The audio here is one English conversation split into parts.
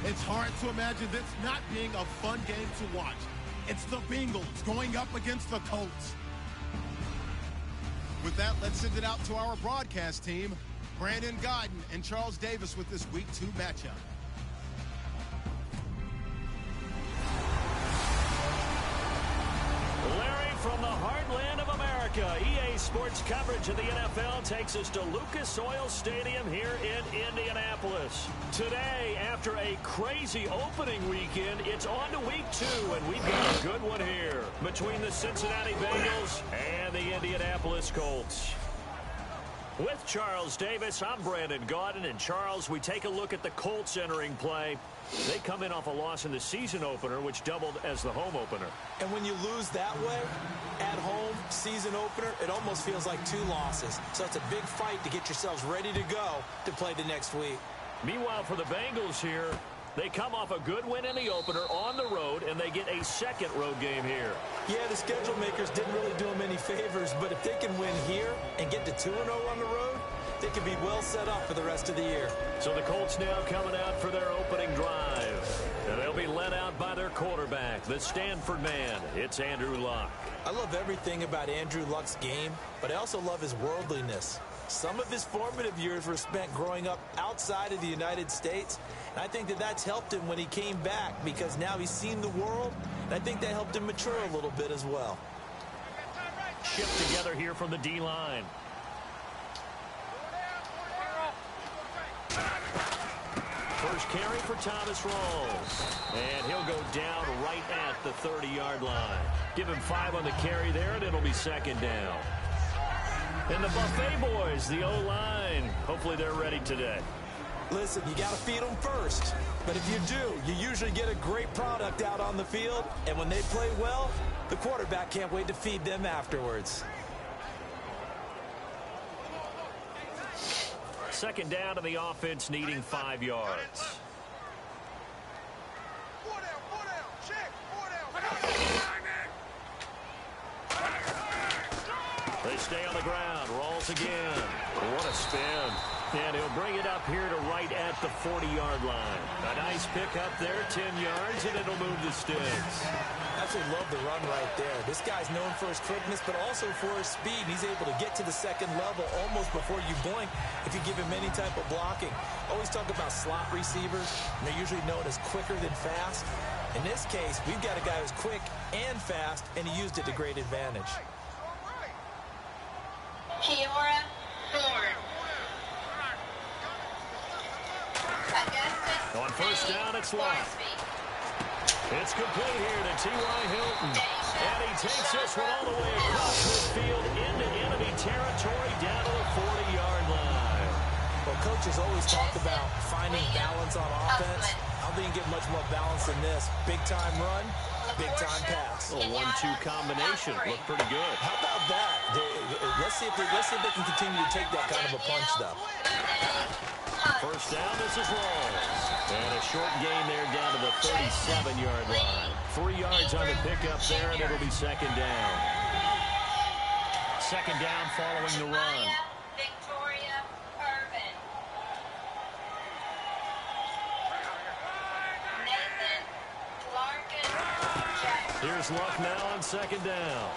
It's hard to imagine this not being a fun game to watch. It's the Bengals going up against the Colts. With that, let's send it out to our broadcast team, Brandon Godden and Charles Davis with this Week 2 matchup. Larry, from the heartland of America, EA Sports coverage of the NFL takes us to Lucas Oil Stadium here in Indianapolis. Today, after a crazy opening weekend, it's on to Week 2, and we've got a good one here between the Cincinnati Bengals and the Indianapolis Colts. With Charles Davis, I'm Brandon Godden, and Charles, we take a look at the Colts entering play. They come in off a loss in the season opener, which doubled as the home opener. And when you lose that way, at home, season opener, it almost feels like 2 losses. So it's a big fight to get yourselves ready to go to play the next week. Meanwhile, for the Bengals here, they come off a good win in the opener on the road, and they get a second road game here. Yeah, the schedule makers didn't really do them any favors, but if they can win here and get to 2-0 on the road, they can be well set up for the rest of the year. So the Colts now coming out for their opening drive. And they'll be led out by their quarterback, the Stanford man. It's Andrew Luck. I love everything about Andrew Luck's game, but I also love his worldliness. Some of his formative years were spent growing up outside of the United States, and I think that that's helped him when he came back because now he's seen the world, and I think that helped him mature a little bit as well. Shift together here from the D-line. First carry for Thomas Rawls. And he'll go down right at the 30-yard line. Give him 5 on the carry there, and it'll be second down. And the Buffet boys, the O-line, hopefully they're ready today. Listen, you got to feed them first. But if you do, you usually get a great product out on the field. And when they play well, the quarterback can't wait to feed them afterwards. Second down to the offense, needing 5 yards. They stay on the ground. Rawls again. What a spin. And he'll bring it up here to right at the 40-yard line. A nice pickup there, 10 yards, and it'll move the sticks. Absolutely love the run right there. This guy's known for his quickness, but also for his speed. He's able to get to the second level almost before you blink if you give him any type of blocking. Always talk about slot receivers, and they're usually known as quicker than fast. In this case, we've got a guy who's quick and fast, and he used it to great advantage. Kiora Thorne. On first down, it's Lott. It's complete here to T.Y. Hilton. And he takes this one all the way across midfield into enemy territory down to the 40-yard line. Well, coaches always talk about finding balance on offense. I don't think you get much more balance than this. Big-time run, big-time pass. A 1-2 combination. Looked pretty good. How about that? Let's see if they can continue to take that kind of a punch, though. First down, this is Rawls. And a short gain there down to the 37-yard line. 3 yards on the pickup there, and it'll be second down. Second down following the run. Here's Luck now on second down.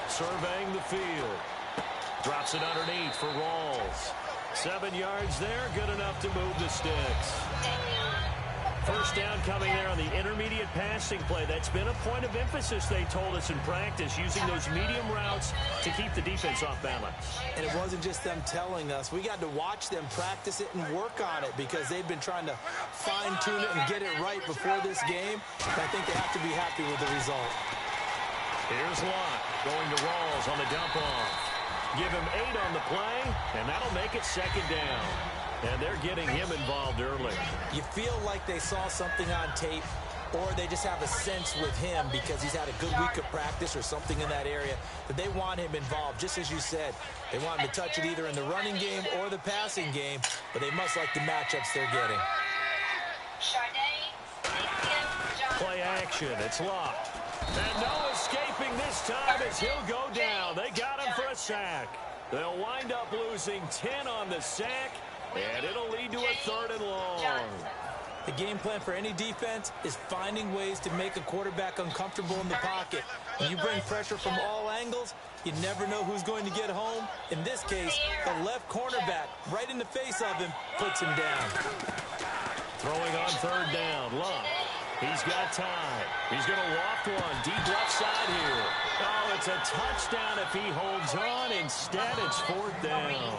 Surveying the field. Drops it underneath for Rawls. 7 yards there, good enough to move the sticks. First down coming there on the intermediate passing play. That's been a point of emphasis, they told us in practice, using those medium routes to keep the defense off balance. And it wasn't just them telling us. We got to watch them practice it and work on it because they've been trying to fine-tune it and get it right before this game. And I think they have to be happy with the result. Here's Lott going to Rawls on the dump-off. Give him 8 on the play, and that'll make it second down. And they're getting him involved early. You feel like they saw something on tape, or they just have a sense with him because he's had a good week of practice or something in that area that they want him involved. Just as you said, they want him to touch it either in the running game or the passing game, but they must like the matchups they're getting. Play action, it's Lott. And no escaping this time as he'll go down. They got him for a sack. They'll wind up losing 10 on the sack, and it'll lead to a 3rd and long. The game plan for any defense is finding ways to make a quarterback uncomfortable in the pocket. When you bring pressure from all angles, you never know who's going to get home. In this case, the left cornerback, right in the face of him, puts him down. Throwing on third down, Love. He's got time. He's going to loft one deep left side here. Oh, it's a touchdown if he holds on. Instead, it's fourth down.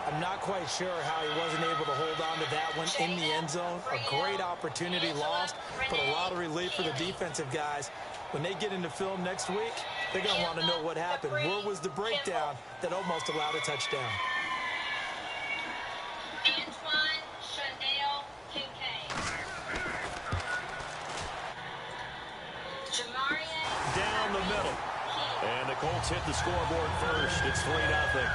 I'm not quite sure how he wasn't able to hold on to that one in the end zone. A great opportunity lost, but a lot of relief for the defensive guys. When they get into film next week, they're going to want to know what happened. Where was the breakdown that almost allowed a touchdown? Down the middle. And the Colts hit the scoreboard first. It's 3-0.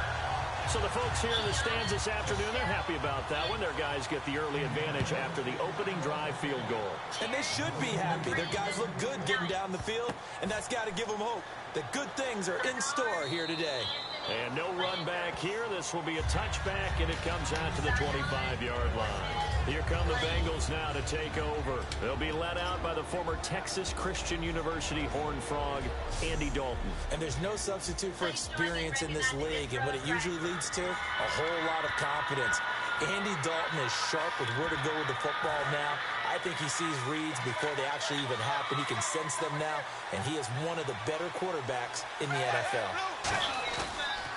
So the folks here in the stands this afternoon, they're happy about that one. Their guys get the early advantage after the opening drive field goal. And they should be happy. Their guys look good getting down the field, and that's got to give them hope that good things are in store here today. And no run back here. This will be a touchback, and it comes out to the 25-yard line. Here come the Bengals now to take over. They'll be led out by the former Texas Christian University Horned Frog, Andy Dalton. And there's no substitute for experience in this league, and what it usually leads to, a whole lot of confidence. Andy Dalton is sharp with where to go with the football now. I think he sees reads before they actually even happen. He can sense them now, and he is one of the better quarterbacks in the NFL.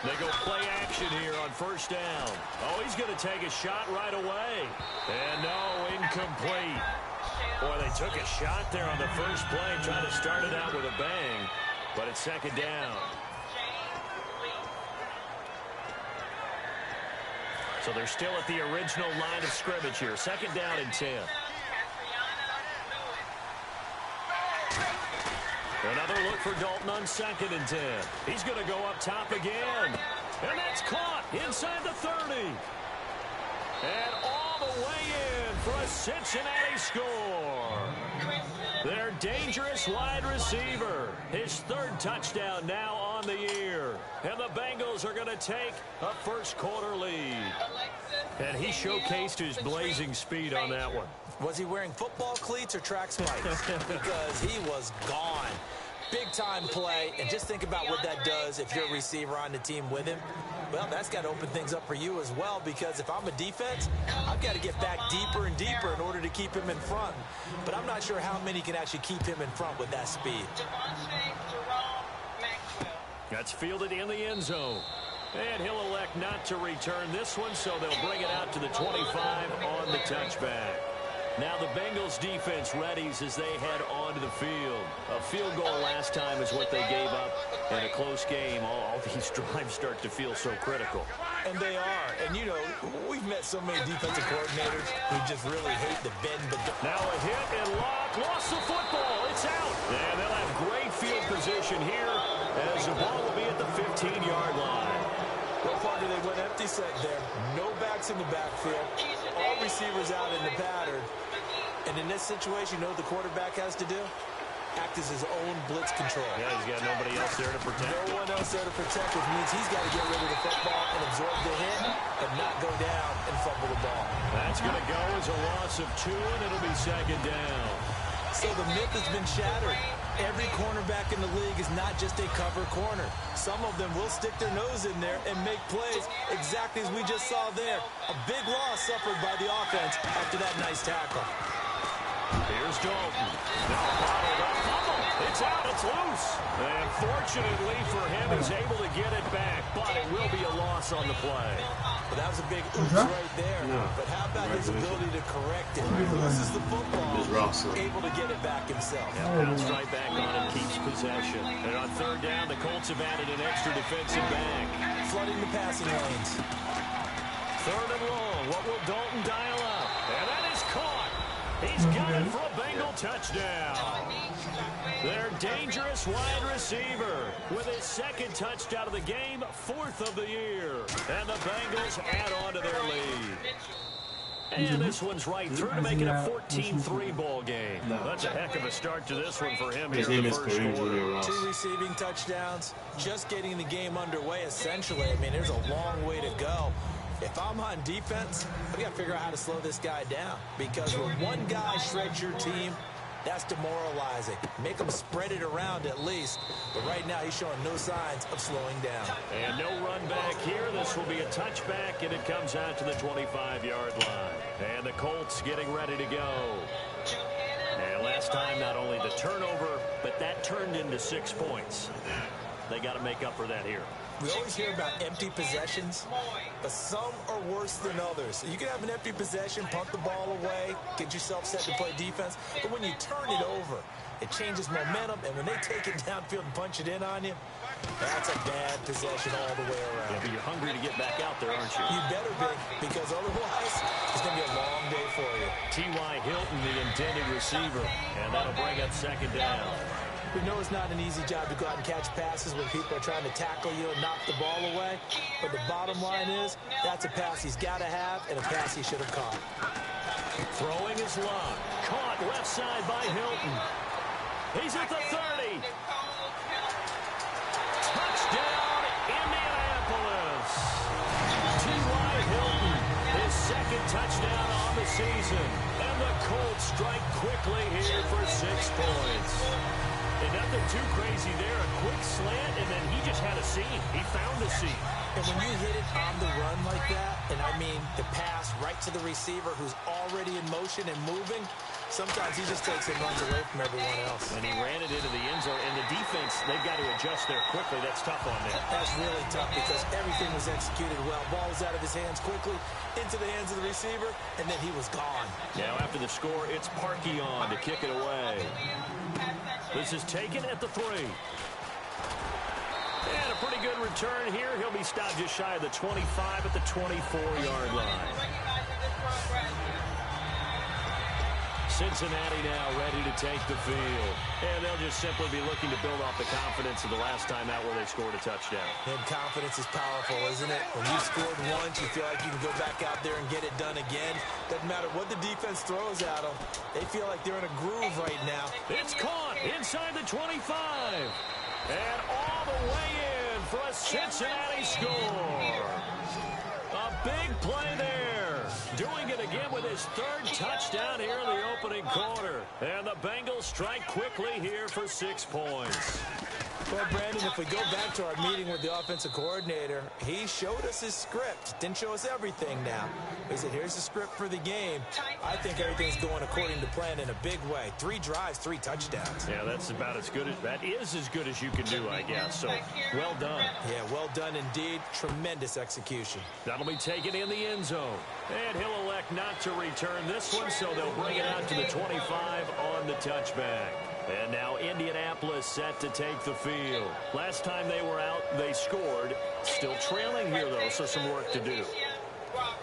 They go play action here on first down. Oh, he's going to take a shot right away. And no, incomplete. Boy, they took a shot there on the first play, trying to start it out with a bang. But it's second down. So they're still at the original line of scrimmage here. Second down and 10. Another look for Dalton on second and 10. He's going to go up top again. And that's caught inside the 30. And all the way in for a Cincinnati score. Their dangerous wide receiver. His third touchdown now on the year. And the Bengals are going to take a first quarter lead. And he showcased his blazing speed on that one. Was he wearing football cleats or track spikes? Because he was gone. Big-time play, and just think about what that does if you're a receiver on the team with him. Well, that's got to open things up for you as well, because if I'm a defense, I've got to get back deeper and deeper in order to keep him in front. But I'm not sure how many can actually keep him in front with that speed. That's fielded in the end zone. And he'll elect not to return this one, so they'll bring it out to the 25 on the touchback. Now the Bengals defense readies as they head onto the field. A field goal last time is what they gave up in a close game. All these drives start to feel so critical. And they are. And, you know, we've met so many defensive coordinators who just really hate the bend. But now a hit and lock. Lost the football. It's out. And they'll have great field position here as the ball will be at the 15-yard line. Well, partner, they went empty set there. No backs in the backfield. All receivers out in the pattern. And in this situation, you know what the quarterback has to do? Act as his own blitz control. Yeah, he's got nobody else there to protect. No one else there to protect, which means he's got to get rid of the football and absorb the hit and not go down and fumble the ball. That's going to go as a loss of 2, and it'll be second down. So the myth has been shattered. Every cornerback in the league is not just a cover corner. Some of them will stick their nose in there and make plays exactly as we just saw there. A big loss suffered by the offense after that nice tackle. Here's Dalton. Now bottled up. Fumble. It's out. It's loose. And fortunately for him, he's able to get it back. But it will be a loss on the play. But that was a big oops right there. No. But how about his ability to correct it? He loses the football. Able to get it back himself. Yeah, bounce right back on and keeps possession. And on third down, the Colts have added an extra defensive back. Flooding the passing lanes. Third and long. What will Dalton dial up? And that is caught. He's got it for a Bengal touchdown. Their dangerous wide receiver with his second touchdown of the game, 4th of the year. And the Bengals add on to their lead. And this one's right through to make it a 14-3 ball game. That's a heck of a start to this one for him here in the first quarter. 2 receiving touchdowns, just getting the game underway essentially. I mean, there's a long way to go. If I'm on defense, I've got to figure out how to slow this guy down. Because when one guy shreds your team, that's demoralizing. Make him spread it around at least. But right now, he's showing no signs of slowing down. And no run back here. This will be a touchback, and it comes out to the 25-yard line. And the Colts getting ready to go. And last time, not only the turnover, but that turned into 6 points. They got to make up for that here. We always hear about empty possessions, but some are worse than others. You can have an empty possession, punt the ball away, get yourself set to play defense, but when you turn it over, it changes momentum, and when they take it downfield and punch it in on you, that's a bad possession all the way around. Yeah, but you're hungry to get back out there, aren't you? You better be, because otherwise, it's going to be a long day for you. T.Y. Hilton, the intended receiver, and that'll bring up second down. We know it's not an easy job to go out and catch passes when people are trying to tackle you and knock the ball away. But the bottom line is, that's a pass he's got to have and a pass he should have caught. Throwing his luck. Caught left side by Hilton. He's at the 30. Touchdown, Indianapolis. T.Y. Hilton, his second touchdown on the season. And the Colts strike quickly here for 6 points. And nothing too crazy there. A quick slant, and then he just had a seam. He found a seam. And when you hit it on the run like that, and I mean the pass right to the receiver who's already in motion and moving, sometimes he just takes and runs away from everyone else. And he ran it into the end zone. And the defense, they've got to adjust there quickly. That's tough on them. That's really tough because everything was executed well. Ball was out of his hands quickly, into the hands of the receiver, and then he was gone. Now after the score, it's Parkey on to kick it away. This is taken at the 3. And a pretty good return here. He'll be stopped just shy of the 25 at the 24-yard line. Cincinnati now ready to take the field. And they'll just simply be looking to build off the confidence of the last time out where they scored a touchdown. And confidence is powerful, isn't it? When you've scored once, you feel like you can go back out there and get it done again. Doesn't matter what the defense throws at them. They feel like they're in a groove right now. It's caught inside the 25. And all the way in for a Cincinnati score. A big play there. Doing it again with his 3rd touchdown here in the opening quarter. And the Bengals strike quickly here for 6 points. Well, Brandon, if we go back to our meeting with the offensive coordinator, he showed us his script. Didn't show us everything now. He said, here's the script for the game. I think everything's going according to plan in a big way. 3 drives, 3 touchdowns. Yeah, that's about as good as, that is as good as you can do, I guess. So, well done. Yeah, well done indeed. Tremendous execution. That'll be taken in the end zone. And he'll elect not to return this one, so they'll bring it out to the 25 on the touchback. And now Indianapolis set to take the field. Last time they were out, they scored. Still trailing here, though, so some work to do.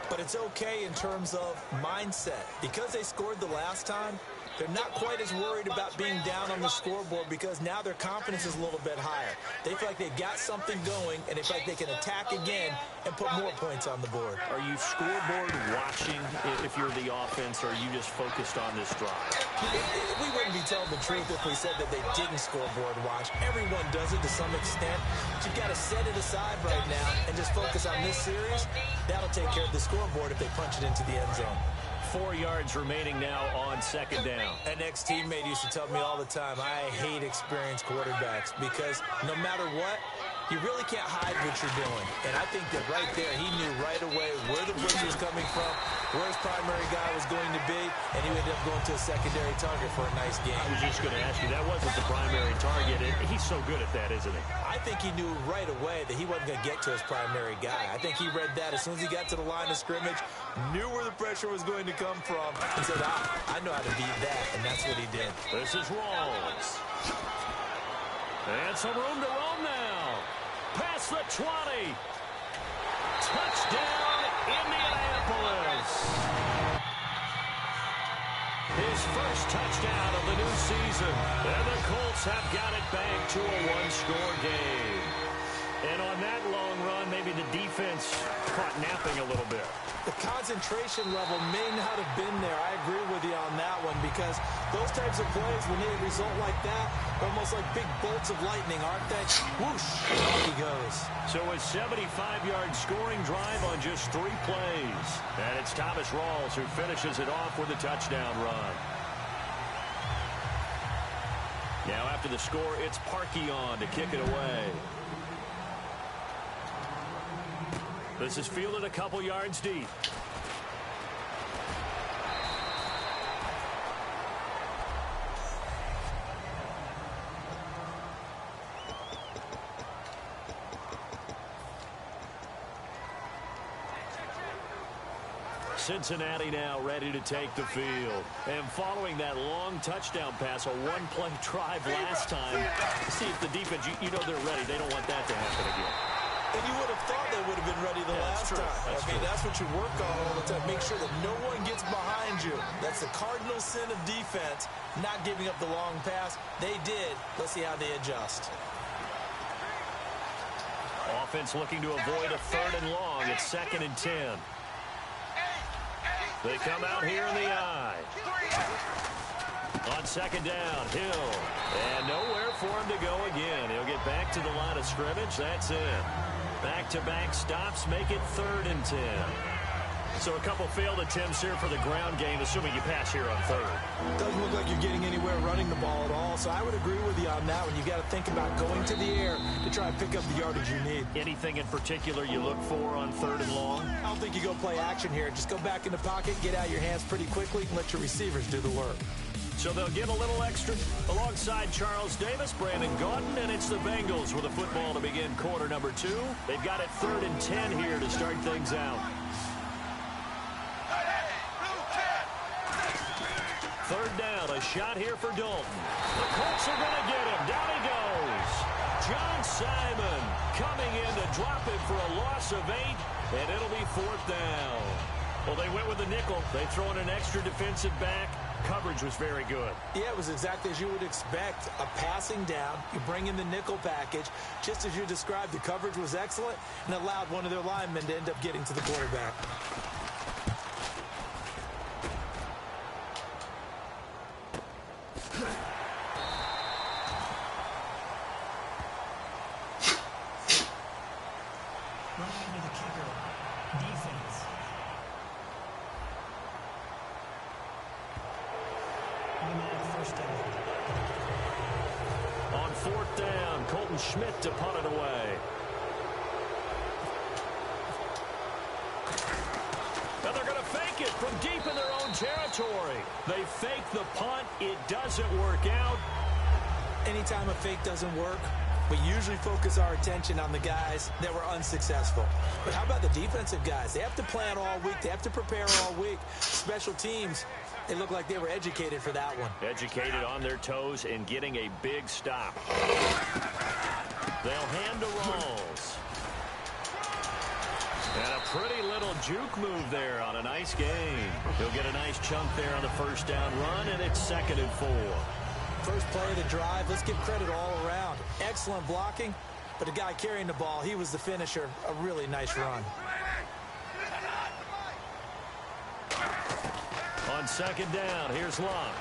But it's okay in terms of mindset. Because they scored the last time, they're not quite as worried about being down on the scoreboard because now their confidence is a little bit higher. They feel like they've got something going, and they feel like they can attack again and put more points on the board. Are you scoreboard watching if you're the offense, or are you just focused on this drive? We wouldn't be telling the truth if we said that they didn't scoreboard watch. Everyone does it to some extent. But you've got to set it aside right now and just focus on this series. That'll take care of the scoreboard if they punch it into the end zone. 4 yards remaining now on second down. An ex-teammate used to tell me all the time, I hate experienced quarterbacks because no matter what, you really can't hide what you're doing. And I think that right there, he knew right away where the blitz was coming from, where his primary guy was going to be, and he ended up going to a secondary target for a nice game. I was just going to ask you, that wasn't the primary target. He's so good at that, isn't he? I think he knew right away that he wasn't going to get to his primary guy. I think he read that as soon as he got to the line of scrimmage, knew where the pressure was going to come from, and said, I know how to beat that, and that's what he did. This is Rawls. And some room to roam now. Past the 20. Touchdown, Indianapolis. His first touchdown of the new season. And the Colts have got it back to a one-score game. And on that long run. Maybe the defense caught napping a little bit. The concentration level may not have been there. I agree with you on that one because those types of plays, when they result like that, they're almost like big bolts of lightning, aren't they? Whoosh, off he goes. So a 75-yard scoring drive on just 3 plays. And it's Thomas Rawls who finishes it off with a touchdown run. Now after the score, it's Parkey on to kick it away. This is fielded a couple yards deep. Cincinnati now ready to take the field. And following that long touchdown pass, a one-play drive last time, see if the defense, you know they're ready. They don't want that to happen again. And you would have thought they would have been ready the last time. That's what you work on all the time. Make sure that no one gets behind you. That's the cardinal sin of defense, not giving up the long pass. They did. Let's see how they adjust. Offense looking to avoid a 3rd and long. It's 2nd and 10. They come out here in the I. On 2nd down, Hill. And nowhere for him to go again. He'll get back to the line of scrimmage. That's it. Back-to-back stops make it 3rd and 10. So a couple failed attempts here for the ground game, assuming you pass here on 3rd. Doesn't look like you're getting anywhere running the ball at all, so I would agree with you on that one. You got to think about going to the air to try and pick up the yardage you need. Anything in particular you look for on 3rd and long? I don't think you go play action here. Just go back in the pocket, get out your hands pretty quickly, and let your receivers do the work. So they'll get a little extra alongside Charles Davis, Brandon Gaudin, and it's the Bengals with a football to begin quarter number 2. They've got it 3rd and 10 here to start things out. 3rd down, a shot here for Dalton. The Colts are going to get him. Down he goes. John Simon coming in to drop him for a loss of 8, and it'll be 4th down. Well, they went with the nickel. They throw in an extra defensive back. Coverage was very good. Yeah, it was exactly as you would expect. A passing down. You bring in the nickel package. Just as you described, the coverage was excellent and allowed one of their linemen to end up getting to the quarterback. On 4th down, Colton Schmidt to punt it away. Now they're going to fake it from deep in their own territory. They fake the punt. It doesn't work out. Anytime a fake doesn't work, we usually focus our attention on the guys that were unsuccessful. But how about the defensive guys? They have to plan all week. They have to prepare all week. Special teams, they look like they were educated for that one. Educated on their toes and getting a big stop. They'll hand to Rawls. And a pretty little juke move there on a nice game. He'll get a nice chunk there on the 1st down run, and it's 2nd and 4. First play of the drive, let's give credit all around. Excellent blocking, but the guy carrying the ball, he was the finisher. A really nice run. On 2nd down, here's Locke.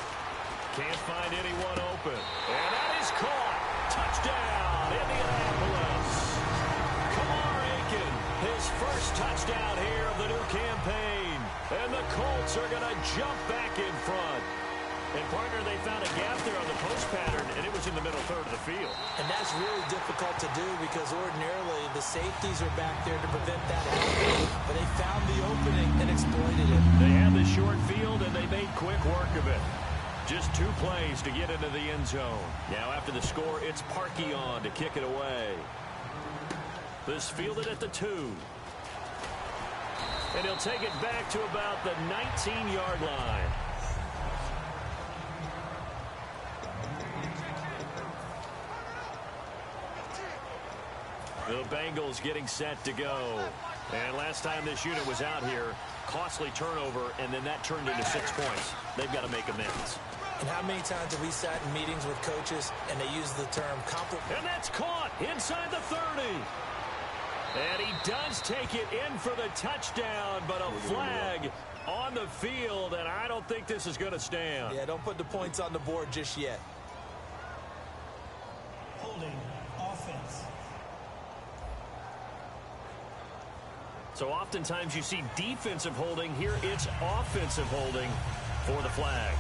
Can't find anyone open. And that is caught. Touchdown, Indianapolis. Kamar Aiken, his first touchdown here of the new campaign. And the Colts are going to jump back in front. And, partner, they found a gap there on the post pattern, and it was in the middle 3rd of the field. And that's really difficult to do because ordinarily the safeties are back there to prevent that happening. But they found the opening and exploited it. They had the short field, and they made quick work of it. Just 2 plays to get into the end zone. Now, after the score, it's Parkey on to kick it away. This fielded at the 2. And he'll take it back to about the 19-yard line. The Bengals getting set to go. And last time this unit was out here, costly turnover, and then that turned into 6 points. They've got to make amends. And how many times have we sat in meetings with coaches and they use the term compliment? And that's caught inside the 30. And he does take it in for the touchdown, but a flag on the field, and I don't think this is going to stand. Yeah, don't put the points on the board just yet. Holding offense. So oftentimes you see defensive holding. Here it's offensive holding for the flag.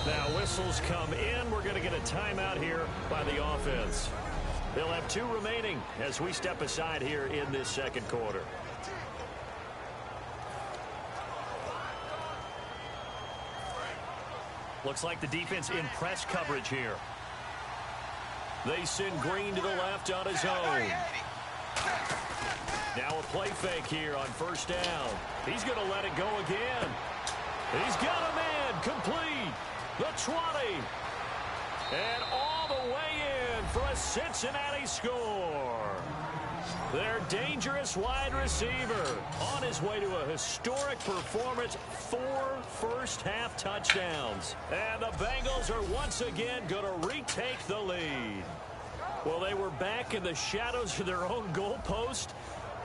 Now whistles come in. We're going to get a timeout here by the offense. They'll have 2 remaining as we step aside here in this second quarter. Looks like the defense in press coverage here. They send Green to the left on his own. Now a play fake here on first down. He's going to let it go again. He's got a man complete. The 20. And all the way in for a Cincinnati score. Their dangerous wide receiver on his way to a historic performance. 4 first-half touchdowns. And the Bengals are once again going to retake the lead. Well, they were back in the shadows of their own goalpost,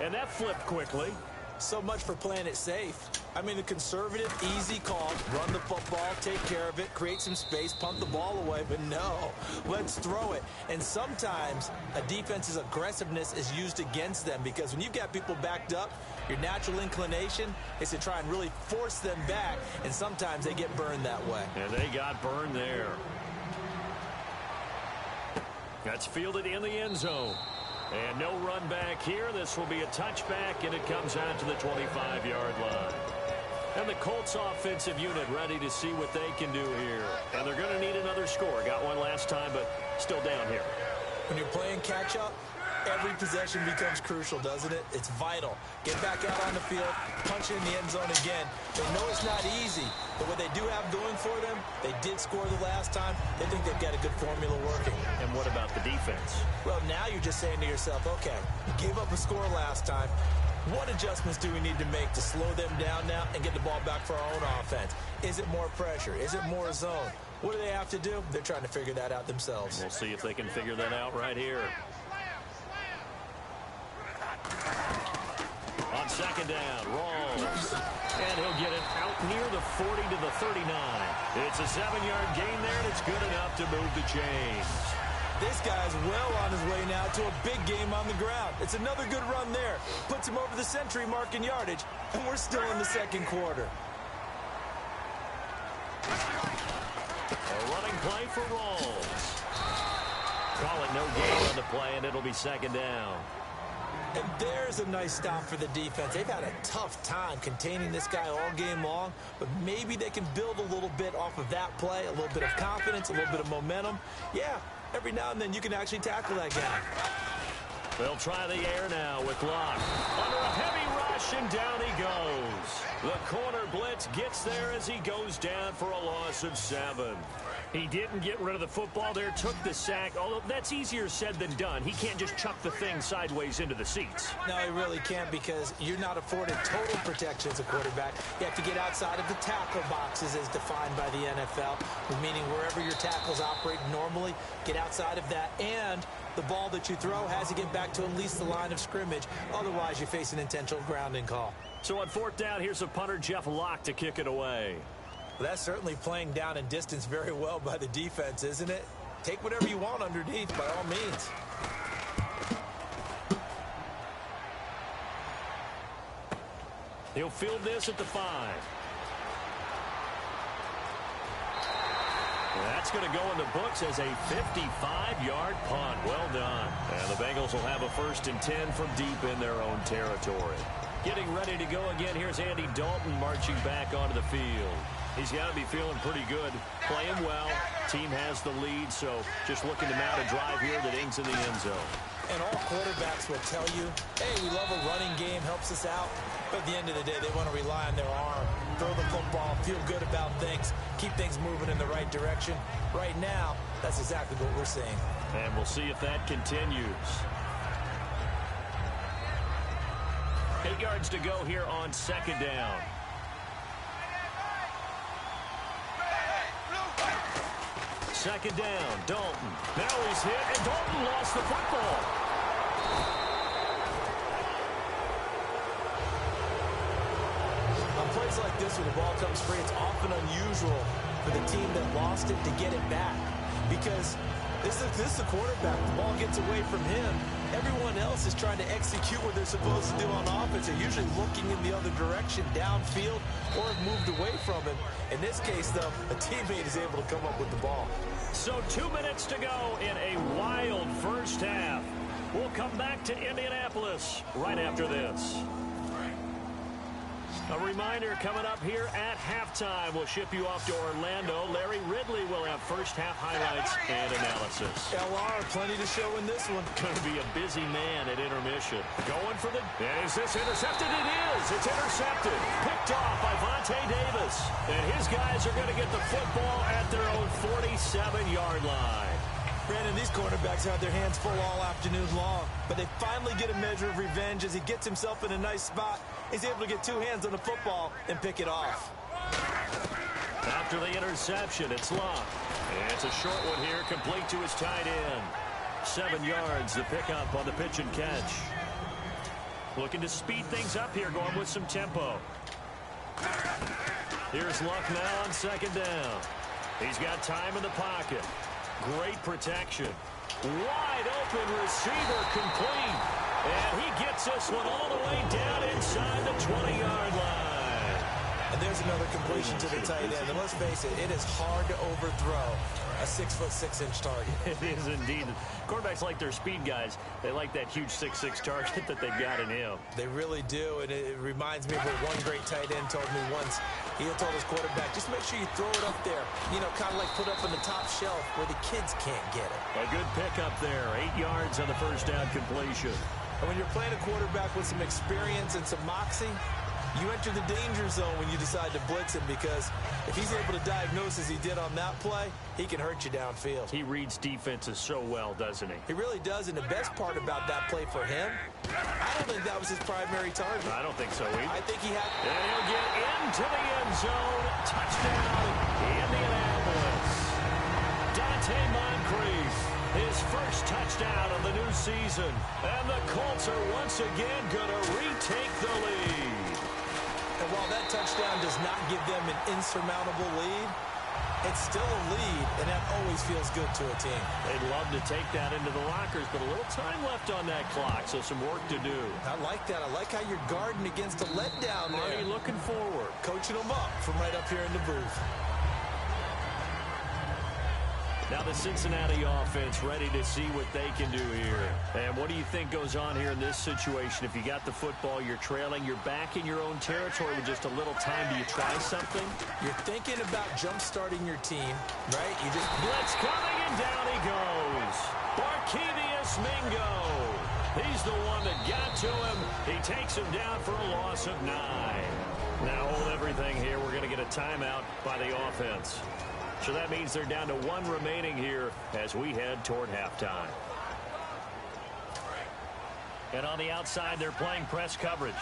and that flipped quickly. So much for playing it safe. I mean, the conservative, easy call, run the football, take care of it, create some space, punt the ball away. But no, let's throw it. And sometimes a defense's aggressiveness is used against them because when you've got people backed up, your natural inclination is to try and really force them back, and sometimes they get burned that way. And they got burned there. That's fielded in the end zone. And no run back here. This will be a touchback, and it comes out to the 25-yard line. And the Colts offensive unit ready to see what they can do here. And they're going to need another score. Got one last time, but still down here. When you're playing catch-up, every possession becomes crucial, doesn't it? It's vital. Get back out on the field, punch it in the end zone again. They know it's not easy, but what they do have going for them, they did score the last time. They think they've got a good formula working. And what about the defense? Well, now you're just saying to yourself, okay, we gave up a score last time. What adjustments do we need to make to slow them down now and get the ball back for our own offense? Is it more pressure? Is it more zone? What do they have to do? They're trying to figure that out themselves. We'll see if they can figure that out right here. On second down, Rawls. And he'll get it out near the 40 to the 39. It's a 7-yard gain there, and it's good enough to move the chains. This guy's well on his way now to a big game on the ground. It's another good run there. Puts him over the century mark in yardage, and we're still in the second quarter. A running play for Rawls. Call it no gain on the play, and it'll be second down. And there's a nice stop for the defense. They've had a tough time containing this guy all game long, but maybe they can build a little bit off of that play, a little bit of confidence, a little bit of momentum. Yeah, every now and then you can actually tackle that guy. They'll try the air now with Locke. Under a heavy rush, and down he goes. The corner blitz gets there as he goes down for a loss of 7. He didn't get rid of the football there, took the sack, although that's easier said than done. He can't just chuck the thing sideways into the seats. No, he really can't because you're not afforded total protection as a quarterback. You have to get outside of the tackle boxes as defined by the NFL, meaning wherever your tackles operate normally, get outside of that, and the ball that you throw has to get back to at least the line of scrimmage. Otherwise, you face an intentional grounding call. So on fourth down, here's a punter, Jeff Locke, to kick it away. Well, that's certainly playing down and distance very well by the defense, isn't it? Take whatever you want underneath, by all means. He'll field this at the 5. That's going to go in the books as a 55-yard punt. Well done. And the Bengals will have a 1st and 10 from deep in their own territory. Getting ready to go again. Here's Andy Dalton marching back onto the field. He's got to be feeling pretty good. Playing well. Team has the lead, so just looking to mount a drive here that ends in the end zone. And all quarterbacks will tell you, hey, we love a running game, helps us out. But at the end of the day, they want to rely on their arm. Throw the football, feel good about things, keep things moving in the right direction. Right now, that's exactly what we're seeing. And we'll see if that continues. 8 yards to go here on second down. Second down, Dalton. Now he's hit, and Dalton lost the football. On plays like this where the ball comes free, it's often unusual for the team that lost it to get it back. Because this is the quarterback. The ball gets away from him. Everyone else is trying to execute what they're supposed to do on offense. They're usually looking in the other direction, downfield, or have moved away from him. In this case, though, a teammate is able to come up with the ball. So 2 minutes to go in a wild first half. We'll come back to Indianapolis right after this. A reminder coming up here at halftime. We'll ship you off to Orlando. Larry Ridley will have first half highlights and analysis. LR, plenty to show in this one. Going to be a busy man at intermission. Going for the... And is this intercepted? It is. It's intercepted. Picked off by Vontae Davis. And his guys are going to get the football at their own 47-yard line. Brandon, these quarterbacks have their hands full all afternoon long, but they finally get a measure of revenge as he gets himself in a nice spot. He's able to get two hands on the football and pick it off. After the interception, it's Locke. And it's a short one here, complete to his tight end. 7 yards, the pickup on the pitch and catch. Looking to speed things up here, going with some tempo. Here's Luck now on second down. He's got time in the pocket. Great protection. Wide open receiver complete. And he gets this one all the way down inside the 20-yard line. And there's another completion to the tight end. And let's face it, it is hard to overthrow a 6'6" target. It is indeed. Quarterbacks like their speed guys. They like that huge 6'6" target that they've got in him. They really do. And it reminds me of what one great tight end told me once. He told his quarterback, just make sure you throw it up there. You know, kind of like put up on the top shelf where the kids can't get it. A good pickup there. 8 yards on the first down completion. And when you're playing a quarterback with some experience and some moxie, you enter the danger zone when you decide to blitz him, because if he's able to diagnose as he did on that play, he can hurt you downfield. He reads defenses so well, doesn't he? He really does, and the best part about that play for him, I don't think that was his primary target. I don't think so either. I think he had... And he'll get into the end zone. Touchdown, Indianapolis. Dante Moncrief, his first touchdown of the new season. And the Colts are once again going to retake the lead. And while that touchdown does not give them an insurmountable lead, it's still a lead, and that always feels good to a team. They'd love to take that into the lockers, but a little time left on that clock, so some work to do. I like that. I like how you're guarding against a letdown there. Already looking forward. Coaching them up from right up here in the booth. Now the Cincinnati offense ready to see what they can do here. And what do you think goes on here in this situation? If you got the football, you're trailing, you're back in your own territory with just a little time. Do you try something? You're thinking about jump-starting your team, right? You just... Blitz coming, and down he goes. Barkevius Mingo. He's the one that got to him. He takes him down for a loss of 9. Now hold everything here. We're going to get a timeout by the offense. So that means they're down to 1 remaining here as we head toward halftime. And on the outside, they're playing press coverage.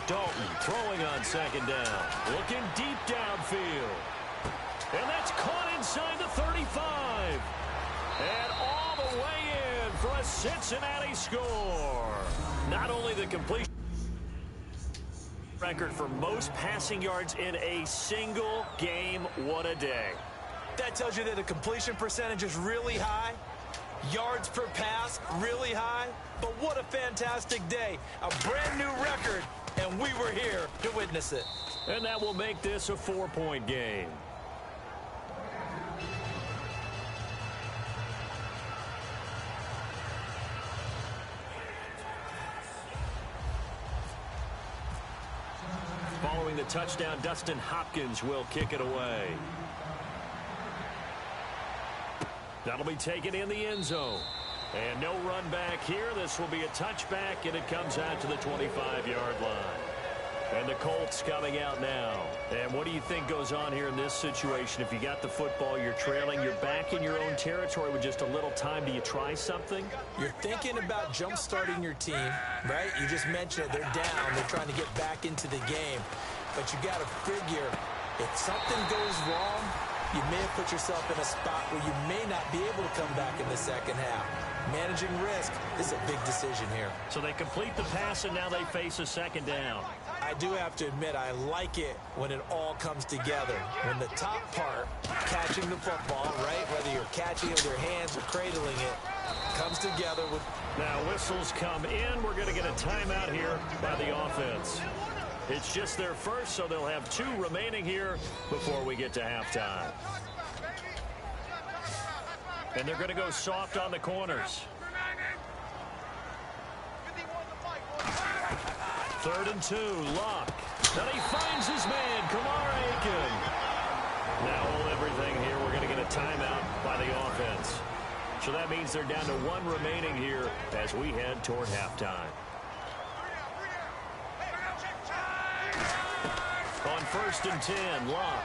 Dalton throwing on second down. Looking deep downfield. And that's caught inside the 35. And all the way in for a Cincinnati score. Not only the completion record for most passing yards in a single game. What a day. That tells you that the completion percentage is really high. Yards per pass, really high. But what a fantastic day. A brand new record, and we were here to witness it. And that will make this a 4-point game. Following the touchdown, Dustin Hopkins will kick it away. That'll be taken in the end zone. And no run back here. This will be a touchback, and it comes out to the 25-yard line. And the Colts coming out now. And what do you think goes on here in this situation? If you got the football, you're trailing, you're back in your own territory with just a little time. Do you try something? You're thinking about jump-starting your team, right? You just mentioned it. They're down. They're trying to get back into the game. but you got to figure if something goes wrong, you may have put yourself in a spot where you may not be able to come back in the second half. Managing risk is a big decision here. So they complete the pass, and now they face a second down. I do have to admit, I like it when it all comes together. When the top part, catching the football, right, whether you're catching it with your hands or cradling it, comes together with... Now whistles come in. We're going to get a timeout here by the offense. It's just their first, so they'll have 2 remaining here before we get to halftime. And they're going to go soft on the corners. 3rd and 2, Luck. And he finds his man, Kamar Aiken. Now hold everything here. We're going to get a timeout by the offense. So that means they're down to 1 remaining here as we head toward halftime. On 1st and 10, Luck.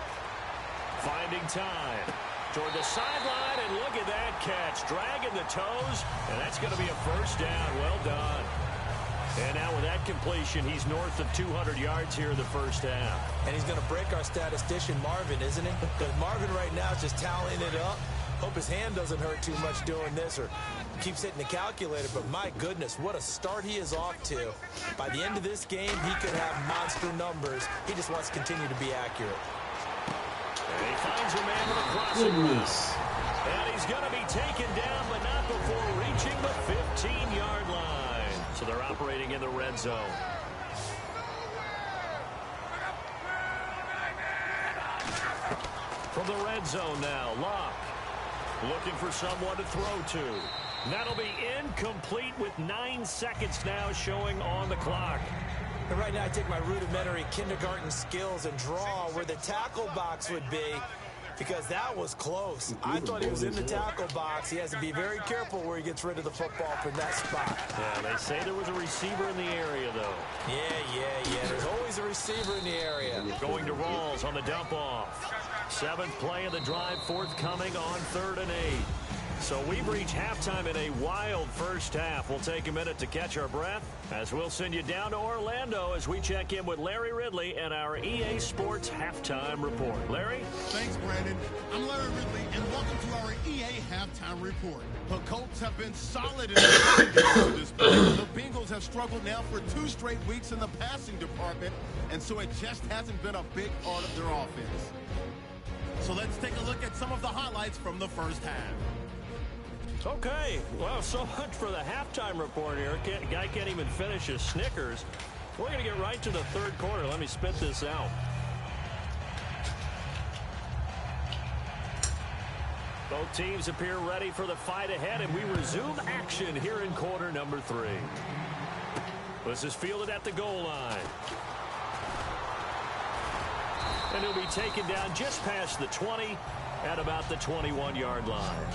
Finding time. Toward the sideline, and look at that catch. Dragging the toes, and that's going to be a first down. Well done. And now with that completion, he's north of 200 yards here in the first half. And he's going to break our statistician, Marvin, isn't he? Because Marvin right now is just tallying it up. Hope his hand doesn't hurt too much doing this or keeps hitting the calculator. But my goodness, what a start he is off to. By the end of this game, he could have monster numbers. He just wants to continue to be accurate. And he finds a man with a crossing route. And he's going to be taken down, but not before reaching the 15-yard line. So they're operating in the red zone. From the red zone now, Locke looking for someone to throw to. That'll be incomplete with 9 seconds now showing on the clock. And right now I take my rudimentary kindergarten skills and draw where the tackle box would be, because that was close. I thought he was in the tackle box. He has to be very careful where he gets rid of the football from that spot. Yeah, they say there was a receiver in the area, though. Yeah. There's always a receiver in the area. Going to Rawls on the dump-off. 7th play of the drive forthcoming on 3rd and 8. So we've reached halftime in a wild first half. We'll take a minute to catch our breath as we'll send you down to Orlando as we check in with Larry Ridley and our EA Sports Halftime Report. Larry? Thanks, Brandon. I'm Larry Ridley, and welcome to our EA Halftime Report. The Colts have been solid in the display. The Bengals have struggled now for 2 straight weeks in the passing department, and so it just hasn't been a big part of their offense. So let's take a look at some of the highlights from the first half. Okay, well, so much for the halftime report here. Guy can't even finish his Snickers. We're going to get right to the 3rd quarter. Let me spit this out. Both teams appear ready for the fight ahead, and we resume action here in quarter number 3. This is fielded at the goal line. And he'll be taken down just past the 20 at about the 21-yard line.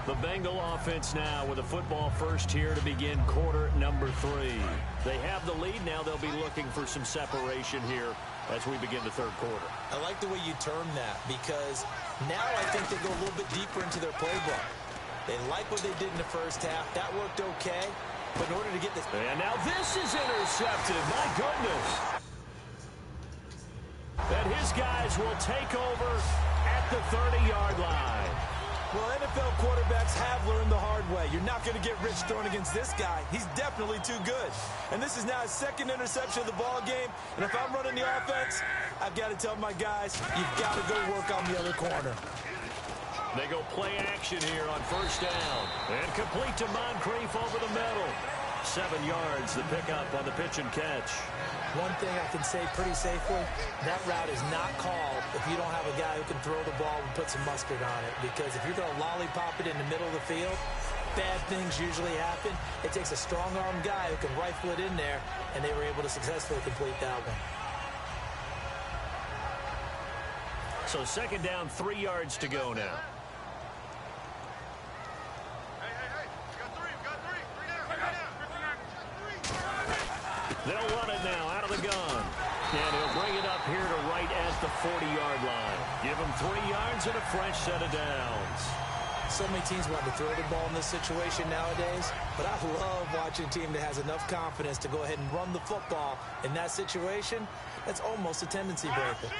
The Bengal offense now with a football first here to begin quarter number 3. They have the lead now. They'll be looking for some separation here as we begin the 3rd quarter. I like the way you term that, because now I think they go a little bit deeper into their playbook. They like what they did in the first half. That worked okay. But in order to get this... And now this is intercepted. My goodness. And his guys will take over at the 30-yard line. Well, NFL quarterbacks have learned the hard way. You're not going to get rich throwing against this guy. He's definitely too good. And this is now his 2nd interception of the ball game. And if I'm running the offense, I've got to tell my guys, you've got to go work on the other corner. They go play action here on 1st down. And complete to Moncrief over the middle. 7 yards, the pickup on the pitch and catch. One thing I can say pretty safely, that route is not called if you don't have a guy who can throw the ball and put some mustard on it. Because if you're going to lollipop it in the middle of the field, bad things usually happen. It takes a strong-armed guy who can rifle it in there, and they were able to successfully complete that one. So 2nd down, 3 yards to go now. They'll run it now out of the gun. And he'll bring it up here to right at the 40-yard line. Give him 3 yards and a fresh set of downs. So many teams want to throw the ball in this situation nowadays, but I love watching a team that has enough confidence to go ahead and run the football. In that situation, that's almost a tendency breaker.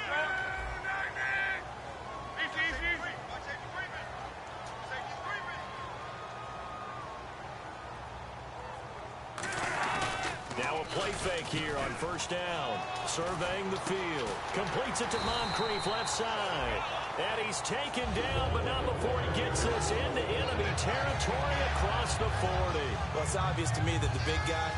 Now a play fake here on first down. Surveying the field. Completes it to Moncrief left side. And he's taken down, but not before he gets this into enemy territory across the 40. Well, it's obvious to me that the big guy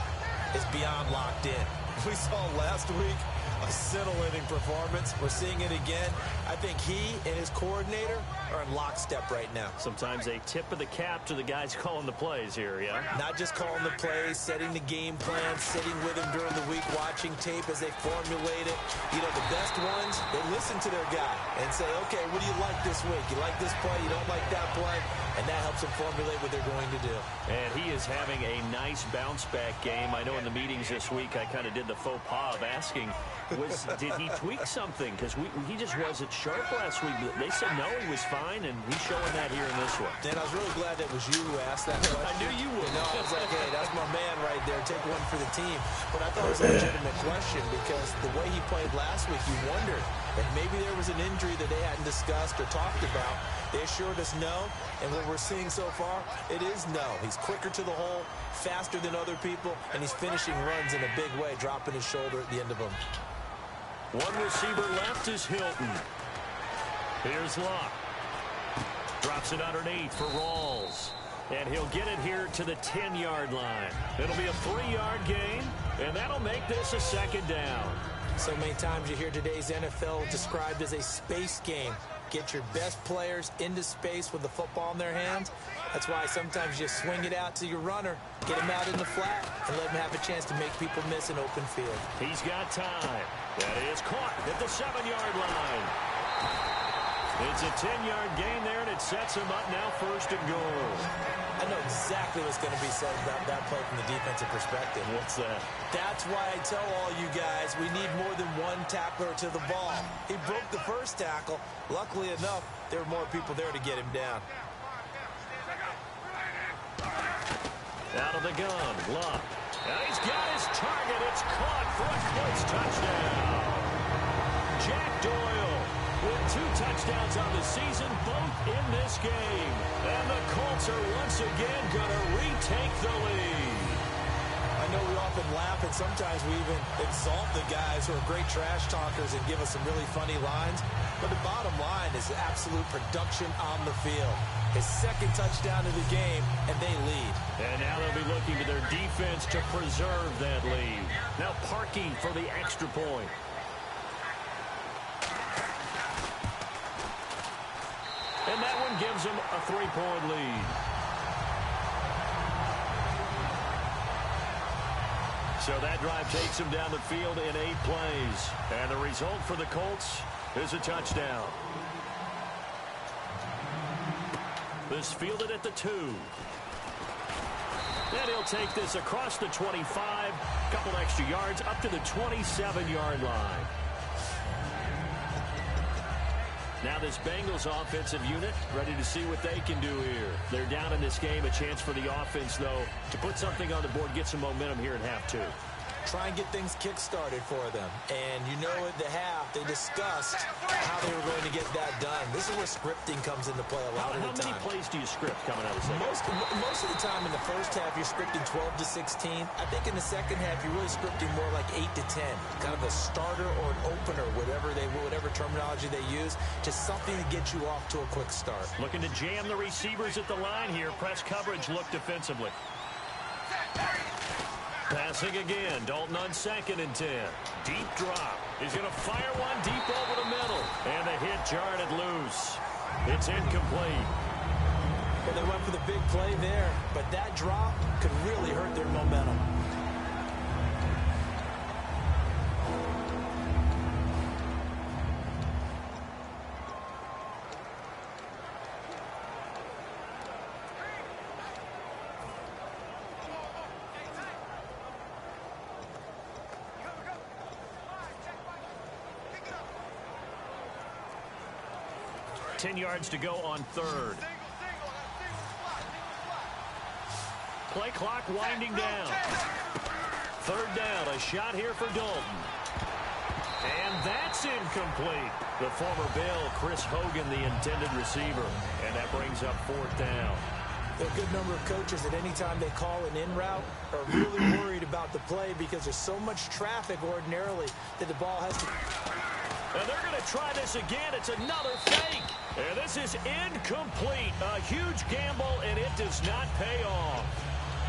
is beyond locked in. We saw last week a scintillating performance. We're seeing it again. I think he and his coordinator are in lockstep right now. Sometimes a tip of the cap to the guys calling the plays here, yeah? Not just calling the plays, setting the game plan, sitting with him during the week, watching tape as they formulate it. You know, the best ones, they listen to their guy and say, okay, what do you like this week? You like this play? You don't like that play? And that helps them formulate what they're going to do. And he is having a nice bounce-back game. I know in the meetings this week I kind of did the faux pas of asking, did he tweak something? Because he just wasn't sharp last week. They said no, he was fine, and he's showing that here in this one. Dan, I was really glad that was you who asked that question. I knew you would. You know, I was like, hey, that's my man right there. Take one for the team. But I thought it was a legitimate question because the way he played last week, you wondered if maybe there was an injury that they hadn't discussed or talked about. They assured us no, and what we're seeing so far, it is no. He's quicker to the hole, faster than other people, and he's finishing runs in a big way, dropping his shoulder at the end of them. One receiver left is Hilton. Here's Locke. Drops it underneath for Rawls. And he'll get it here to the 10-yard line. It'll be a 3-yard gain, and that'll make this a second down. So many times you hear today's NFL described as a space game. Get your best players into space with the football in their hands. That's why sometimes you swing it out to your runner, get him out in the flat, and let him have a chance to make people miss an open field. He's got time. That is caught at the 7-yard line. It's a 10-yard gain there, and it sets him up now first and goal. I know exactly what's going to be said about that play from the defensive perspective. What's that? That's why I tell all you guys we need more than one tackler to the ball. He broke the first tackle. Luckily enough, there were more people there to get him down. Out of the gun, Locke. And he's got his target. It's caught for a close touchdown. Jack Doyle with 2 touchdowns on the season, both in this game. And the Colts are once again going to retake the lead. I know we often laugh, and sometimes we even exalt the guys who are great trash talkers and give us some really funny lines. But the bottom line is absolute production on the field. His second touchdown of the game, and they lead. And now they'll be looking to their defense to preserve that lead. Now parking for the extra point. And that one gives them a 3-point lead. So that drive takes them down the field in 8 plays. And the result for the Colts is a touchdown. This fielded at the 2. Then he'll take this across the 25. Couple extra yards up to the 27-yard line. Now this Bengals offensive unit ready to see what they can do here. They're down in this game. A chance for the offense, though, to put something on the board, get some momentum here in half 2. Try and get things kick-started for them. And you know at the half, they discussed how they were going to get that done. This is where scripting comes into play a lot of the time. How many plays do you script coming out of the second? Most of the time in the first half, you're scripting 12 to 16. I think in the second half, you're really scripting more like 8 to 10. Kind of a starter or an opener, whatever terminology they use. Just something to get you off to a quick start. Looking to jam the receivers at the line here. Press coverage look defensively. Passing again. Dalton on 2nd and 10. Deep drop. He's going to fire one deep over the middle. And the hit jarred it loose. It's incomplete. Well, they went for the big play there, but that drop could really hurt their momentum. Ten yards to go on 3rd. Play clock winding down. Third down, a shot here for Dalton. And that's incomplete. The former Bill, Chris Hogan, the intended receiver. And that brings up fourth down. There are a good number of coaches that any time they call an in route are really worried about the play because there's so much traffic ordinarily that the ball has to... And they're going to try this again. It's another fake. And this is incomplete. A huge gamble, and it does not pay off.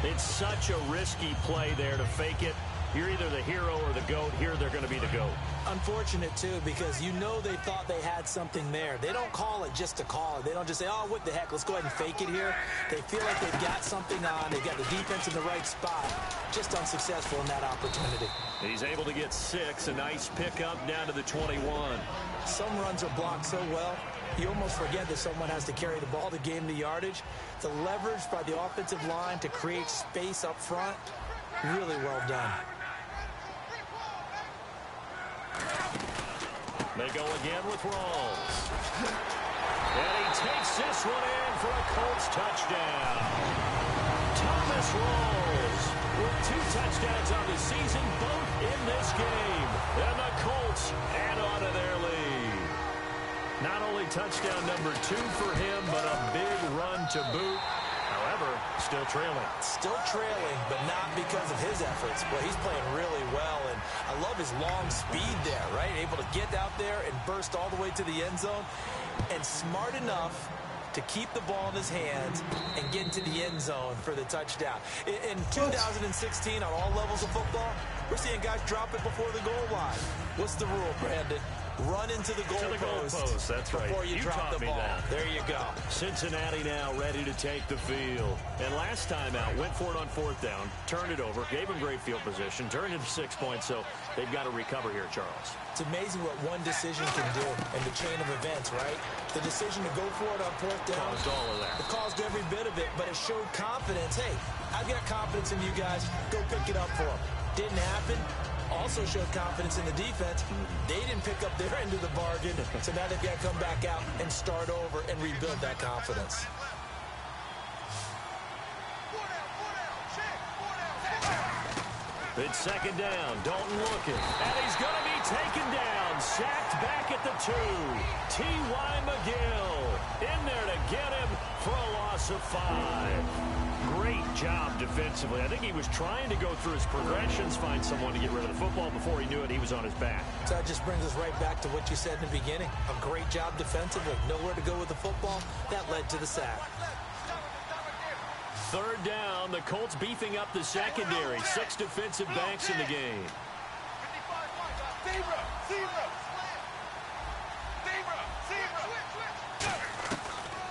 It's such a risky play there to fake it. You're either the hero or the GOAT. Here they're going to be the GOAT. Unfortunate, too, because you know they thought they had something there. They don't call it just to call it. They don't just say, oh, what the heck, let's go ahead and fake it here. They feel like they've got something on. They've got the defense in the right spot. Just unsuccessful in that opportunity. He's able to get 6. A nice pickup down to the 21. Some runs are blocked so well, you almost forget that someone has to carry the ball to gain the yardage. The leverage by the offensive line to create space up front, really well done. They go again with Rawls. And he takes this one in for a Colts touchdown. Thomas Rawls with 2 touchdowns on the season, both in this game. And the Colts add on to their lead. Not only touchdown number 2 for him, but a big run to boot. However, still trailing. Still trailing, but not because of his efforts. Well, he's playing really well, and I love his long speed there, right? Able to get out there and burst all the way to the end zone, and smart enough to keep the ball in his hands and get into the end zone for the touchdown. In 2016, on all levels of football, we're seeing guys drop it before the goal line. What's the rule, Brandon? Run into the goalpost. That's right. Before you drop the ball. That. There you go. Cincinnati now ready to take the field. And last time out, went for it on 4th down, turned it over, gave him great field position, turned it to 6 points, so they've got to recover here, Charles. It's amazing what one decision can do in the chain of events, right? The decision to go for it on 4th down. Caused all of that. It caused every bit of it, but it showed confidence. Hey, I've got confidence in you guys. Go pick it up for them. Didn't happen. Also showed confidence in the defense. They didn't pick up their end of the bargain, so now they've got to come back out and start over and rebuild that confidence. It's 2nd down. Dalton looking. And he's going to be taken down. Sacked back at the 2. T.Y. McGill in there to get him for a loss of 5. Great job defensively. I think he was trying to go through his progressions, find someone to get rid of the football. Before he knew it, he was on his back. So that just brings us right back to what you said in the beginning. A great job defensively. Nowhere to go with the football. That led to the sack. 3rd down. The Colts beefing up the secondary. 6 defensive backs in the game.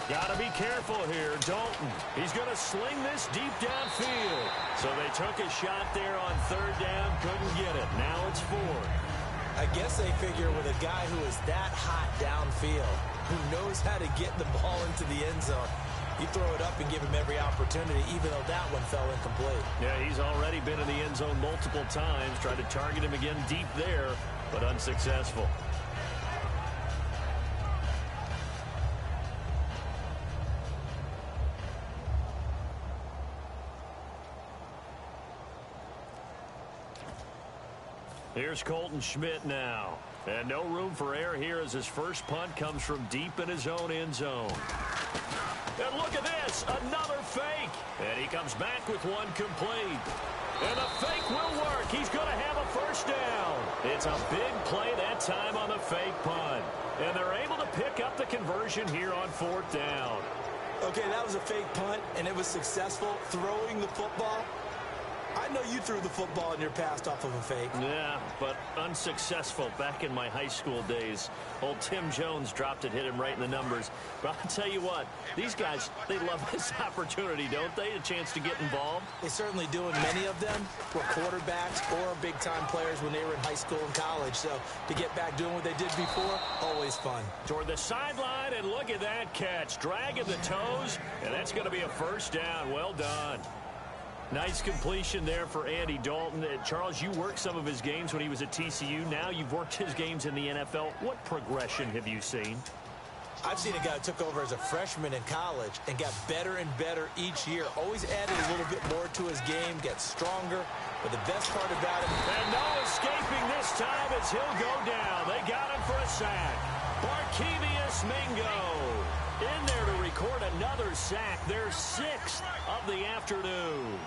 Got to be careful here, Dalton. He's going to sling this deep downfield. So they took a shot there on 3rd down, couldn't get it. Now it's 4th. I guess they figure with a guy who is that hot downfield, who knows how to get the ball into the end zone, you throw it up and give him every opportunity, even though that one fell incomplete. Yeah, he's already been in the end zone multiple times. Tried to target him again deep there, but unsuccessful. Here's Colton Schmidt now. And no room for error here as his first punt comes from deep in his own end zone. And look at this, another fake. And he comes back with one complete. And the fake will work. He's going to have a first down. It's a big play that time on the fake punt. And they're able to pick up the conversion here on 4th down. Okay, that was a fake punt, and it was successful throwing the football. I know you threw the football in your past off of a fake. Yeah, but unsuccessful back in my high school days. Old Tim Jones dropped it, hit him right in the numbers. But I'll tell you what, these guys, they love this opportunity, don't they? A chance to get involved. They certainly do, and many of them were quarterbacks or big-time players when they were in high school and college. So to get back doing what they did before, always fun. Toward the sideline, and look at that catch. Dragging the toes, and that's going to be a first down. Well done. Nice completion there for Andy Dalton. Charles, you worked some of his games when he was at TCU. Now you've worked his games in the NFL. What progression have you seen? I've seen a guy who took over as a freshman in college and got better and better each year. Always added a little bit more to his game, gets stronger. But the best part about him... And no escaping this time as he'll go down. They got him for a sack. Barkevius Mingo in there to record another sack. Their 6th of the afternoon.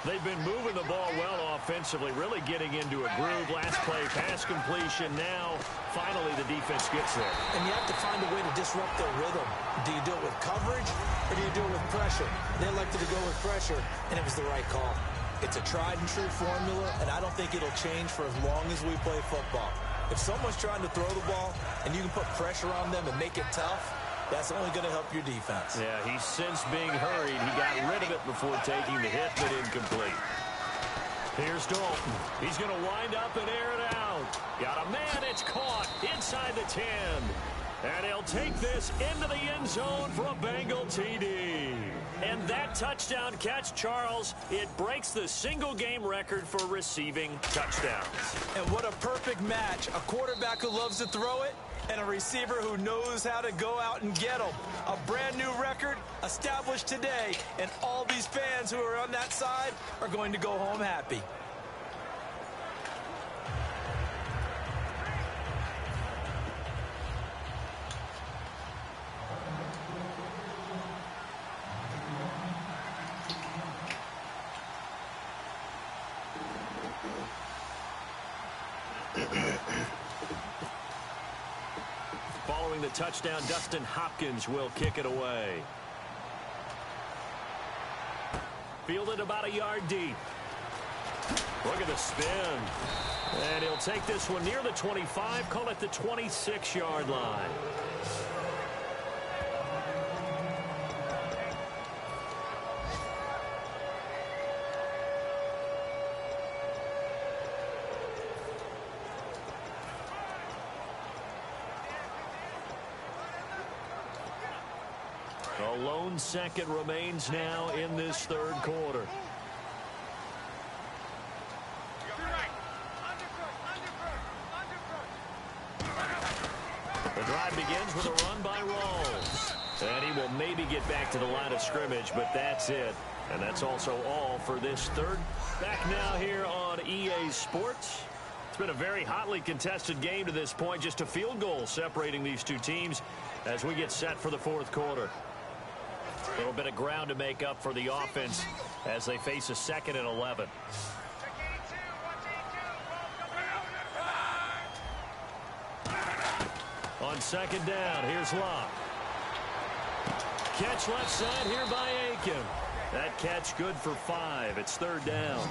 They've been moving the ball well offensively, really getting into a groove. Last play, pass completion. Now, finally, the defense gets there. And you have to find a way to disrupt their rhythm. Do you do it with coverage, or do you do it with pressure? They elected to go with pressure, and it was the right call. It's a tried-and-true formula, and I don't think it'll change for as long as we play football. If someone's trying to throw the ball, and you can put pressure on them and make it tough, that's only going to help your defense. Yeah, he's since being hurried. He got rid of it before taking the hit, but incomplete. Here's Dalton. He's going to wind up and air it out. Got a man. It's caught inside the 10. And he'll take this into the end zone for a Bengal TD. And that touchdown catch, Charles, it breaks the single-game record for receiving touchdowns. And what a perfect match. A quarterback who loves to throw it, and a receiver who knows how to go out and get them. A brand new record established today, and all these fans who are on that side are going to go home happy. Following the touchdown, Dustin Hopkins will kick it away. Fielded about a yard deep. Look at the spin. And he'll take this one near the 25, call it the 26-yard line. A lone second remains now in this third quarter. The drive begins with a run by Rawls. And he will maybe get back to the line of scrimmage, but that's it. And that's also all for this third. Back now here on EA Sports. It's been a very hotly contested game to this point. Just a field goal separating these two teams as we get set for the fourth quarter. A little bit of ground to make up for the offense as they face a 2nd and 11. On second down, here's Locke. Catch left side here by Aiken. That catch good for 5. It's third down.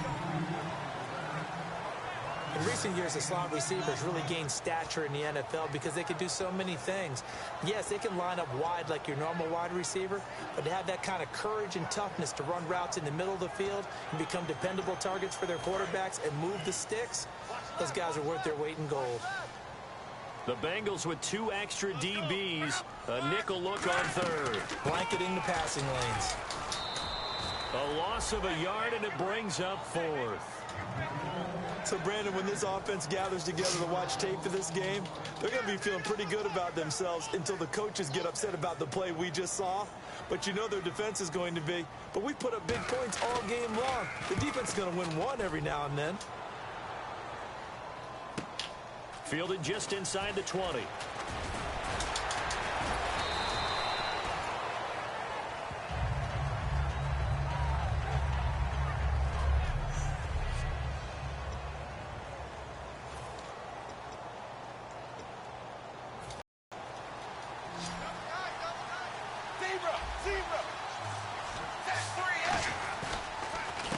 In recent years, the slot receivers really gained stature in the NFL because they can do so many things. Yes, they can line up wide like your normal wide receiver, but to have that kind of courage and toughness to run routes in the middle of the field and become dependable targets for their quarterbacks and move the sticks, those guys are worth their weight in gold. The Bengals with 2 extra DBs. A nickel look on third. Blanketing the passing lanes. A loss of a yard, and it brings up 4th. So, Brandon, when this offense gathers together to watch tape for this game, they're going to be feeling pretty good about themselves until the coaches get upset about the play we just saw. But you know their defense is going to be. But we put up big points all game long. The defense is going to win one every now and then. Fielded just inside the 20.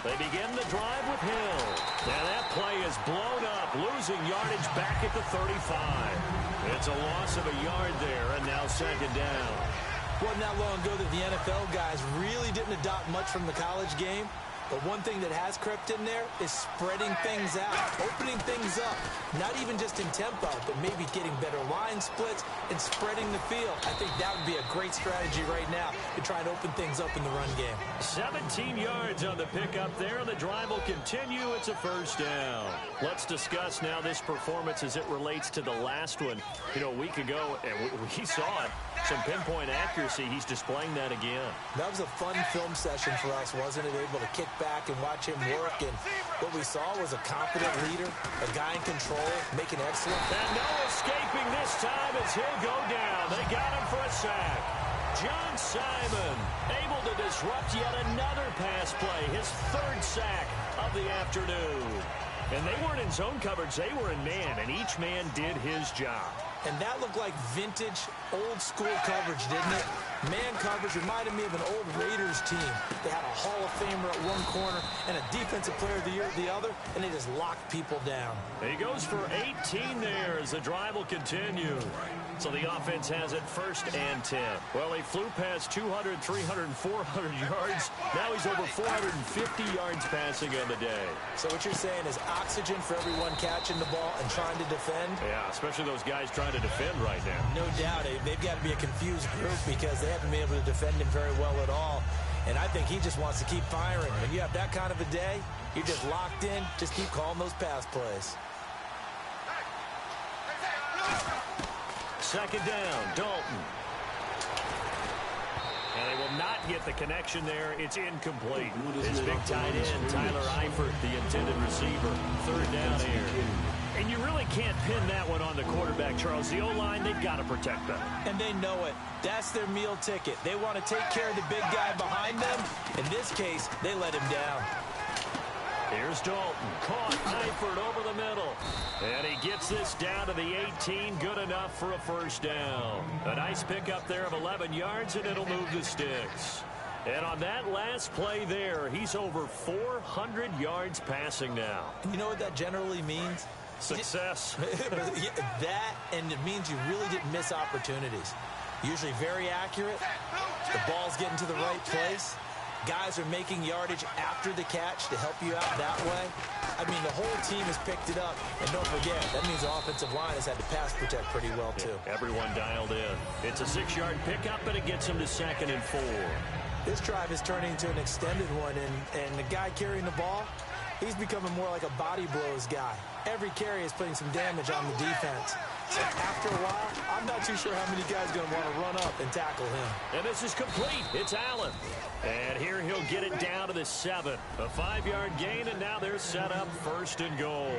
They begin the drive with Hill. And that play is blown up, losing yardage back at the 35. It's a loss of a yard there, and now second down. Wasn't that long ago that the NFL guys really didn't adopt much from the college game. But one thing that has crept in there is spreading things out, opening things up. Not even just in tempo, but maybe getting better line splits and spreading the field. I think that would be a great strategy right now to try and open things up in the run game. 17 yards on the pickup there. The drive will continue. It's a first down. Let's discuss now this performance as it relates to the last one. You know, a week ago, and we saw it. Some pinpoint accuracy. He's displaying that again. That was a fun film session for us, wasn't it? Able to kick back and watch him work. And what we saw was a confident leader, a guy in control, making excellent. And no escaping this time as he'll go down. They got him for a sack. John Simon able to disrupt yet another pass play. His third sack of the afternoon. And they weren't in zone coverage. They were in man, and each man did his job. And that looked like vintage, old-school coverage, didn't it? Man coverage reminded me of an old Raiders team. They had a Hall of Famer at one corner and a Defensive Player of the Year at the other, and they just locked people down. He goes for 18 there as the drive will continue. So the offense has it 1st and 10. Well, he flew past 200, 300, 400 yards. Now he's over 450 yards passing on the day. So what you're saying is oxygen for everyone catching the ball and trying to defend? Yeah, especially those guys trying to defend right now. No doubt. They've got to be a confused group because they haven't been able to defend him very well at all. And I think he just wants to keep firing. When you have that kind of a day, you're just locked in. Just keep calling those pass plays. Second down, Dalton. And they will not get the connection there. It's incomplete. His big tight end, Tyler Eifert, the intended receiver. Third down here. And you really can't pin that one on the quarterback, Charles. The O-line, they've got to protect them. And they know it. That's their meal ticket. They want to take care of the big guy behind them. In this case, they let him down. Here's Dalton. Caught. Eifert over the middle. And he gets this down to the 18. Good enough for a first down. A nice pickup there of 11 yards, and it'll move the sticks. And on that last play there, he's over 400 yards passing now. You know what that generally means? Success. That, and it means you really didn't miss opportunities. Usually very accurate. The ball's getting to the right place. Guys are making yardage after the catch to help you out that way. I mean, the whole team has picked it up. And don't forget, that means the offensive line has had to pass protect pretty well, too. Yeah, everyone dialed in. It's a 6-yard pickup, but it gets him to 2nd and 4. This drive is turning into an extended one, and the guy carrying the ball, he's becoming more like a body blows guy. Every carry is putting some damage on the defense. So after a while, I'm not too sure how many guys are going to want to run up and tackle him. And this is complete. It's Allen. And here he'll get it down to the 7. A 5-yard gain, and now they're set up 1st and goal.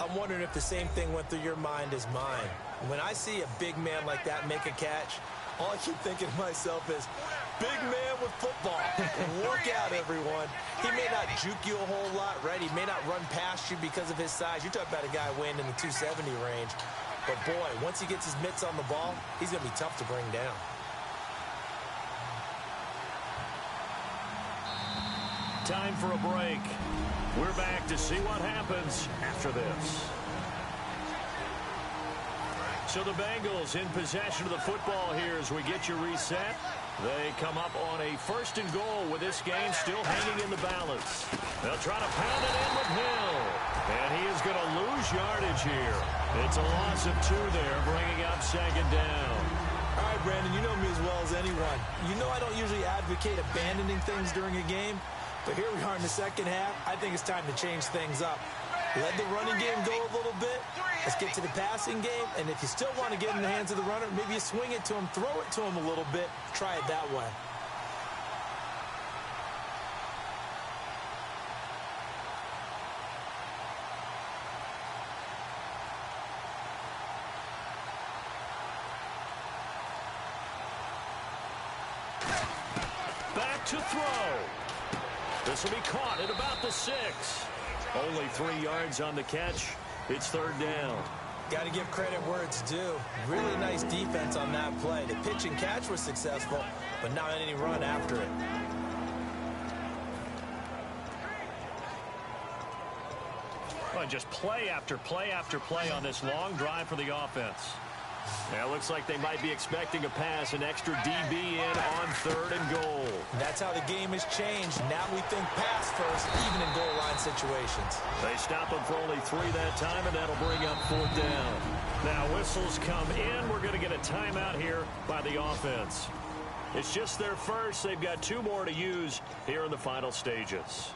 I'm wondering if the same thing went through your mind as mine. When I see a big man like that make a catch, all I keep thinking to myself is, big man with football. Look out, everyone. He may not juke you a whole lot, right? He may not run past you because of his size. You're talking about a guy weighing in the 270 range. But, boy, once he gets his mitts on the ball, he's going to be tough to bring down. Time for a break. We're back to see what happens after this. So the Bengals in possession of the football here as we get you reset. They come up on a 1st and goal with this game still hanging in the balance. They'll try to pound it in with Hill. And he is going to lose yardage here. It's a loss of 2 there, bringing up 2nd down. All right, Brandon, you know me as well as anyone. You know I don't usually advocate abandoning things during a game. But here we are in the second half. I think it's time to change things up. Let the running game go a little bit. Let's get to the passing game. And if you still want to get in the hands of the runner, maybe you swing it to him, throw it to him a little bit. Try it that way. Back to throw. This will be caught at about the 6. Only 3 yards on the catch. It's 3rd down. Got to give credit where it's due. Really nice defense on that play. The pitch and catch was successful, but not any run after it. Well, just play after play after play on this long drive for the offense. Now, looks like they might be expecting a pass, an extra DB in on 3rd and goal. That's how the game has changed. Now we think pass first, even in goal line situations. They stop him for only 3 that time, and that'll bring up 4th down. Now, whistles come in. We're going to get a timeout here by the offense. It's just their first. They've got 2 more to use here in the final stages.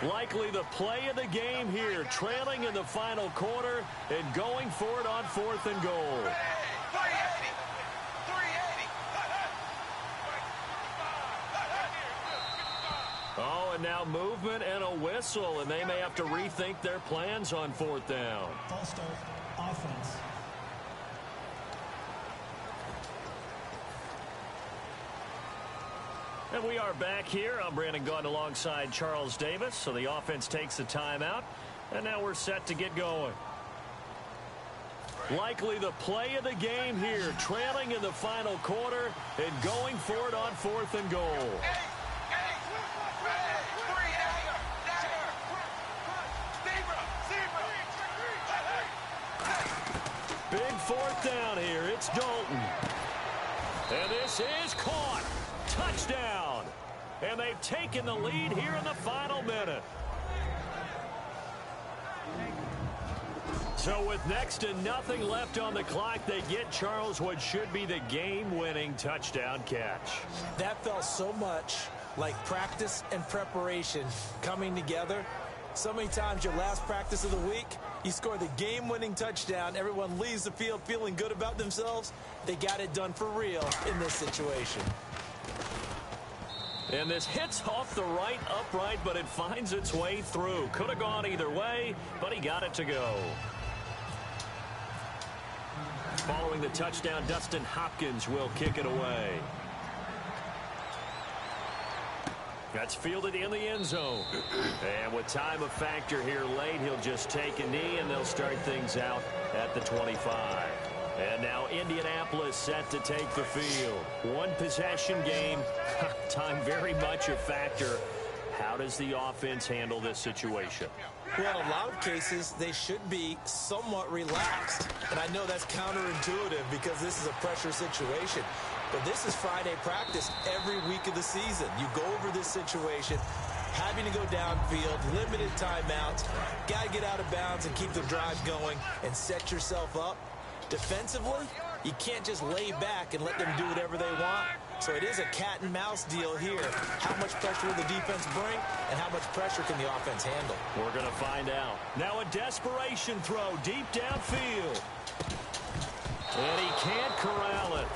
Likely the play of the game here, trailing in the final quarter and going for it on 4th and goal. 380. Oh, and now movement and a whistle, and they may have to rethink their plans on 4th down. False start, offense. And we are back here. I'm Brandon Gaudin alongside Charles Davis. So the offense takes the timeout, and now we're set to get going. Likely the play of the game here, trailing in the final quarter and going for it on 4th and goal. Big 4th down here. It's Dalton. And this is caught. Touchdown. And they've taken the lead here in the final minute. So with next to nothing left on the clock, they get Charles what should be the game-winning touchdown catch. That felt so much like practice and preparation coming together. So many times your last practice of the week, you score the game-winning touchdown. Everyone leaves the field feeling good about themselves. They got it done for real in this situation. And this hits off the right upright, but it finds its way through. Could have gone either way, but he got it to go. Following the touchdown, Dustin Hopkins will kick it away. That's fielded in the end zone. And with time a factor here late, he'll just take a knee, and they'll start things out at the 25. And now Indianapolis set to take the field. One possession game. Time very much a factor. How does the offense handle this situation? Well, in a lot of cases, they should be somewhat relaxed. And I know that's counterintuitive because this is a pressure situation. But this is Friday practice every week of the season. You go over this situation, having to go downfield, limited timeouts, got to get out of bounds and keep the drive going and set yourself up. Defensively, you can't just lay back and let them do whatever they want. So it is a cat and mouse deal here. How much pressure will the defense bring, and how much pressure can the offense handle? We're going to find out. Now a desperation throw deep downfield. And he can't corral it.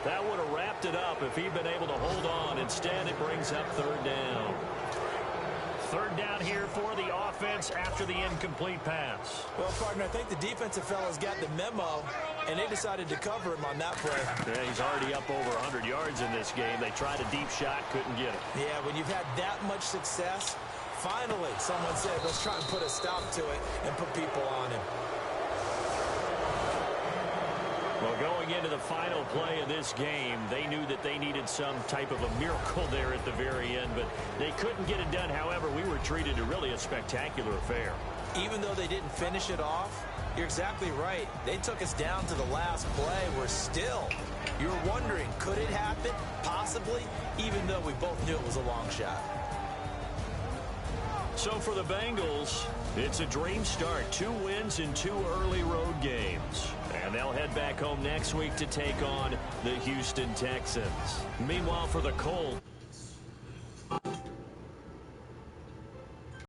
That would have wrapped it up if he'd been able to hold on. Instead, it brings up 3rd down. 3rd down here for the offense after the incomplete pass. Well, partner, I think the defensive fellas got the memo, and they decided to cover him on that play. Yeah, he's already up over 100 yards in this game. They tried a deep shot, couldn't get it. Yeah, when you've had that much success, finally someone said, let's try and put a stop to it and put people on him. Well, going into the final play of this game, they knew that they needed some type of a miracle there at the very end, but they couldn't get it done. However, we were treated to really a spectacular affair. Even though they didn't finish it off, you're exactly right. They took us down to the last play. We're still, you're wondering, could it happen? Possibly, even though we both knew it was a long shot. So for the Bengals, it's a dream start. 2 wins in 2 early road games. And they'll head back home next week to take on the Houston Texans. Meanwhile, for the Colts,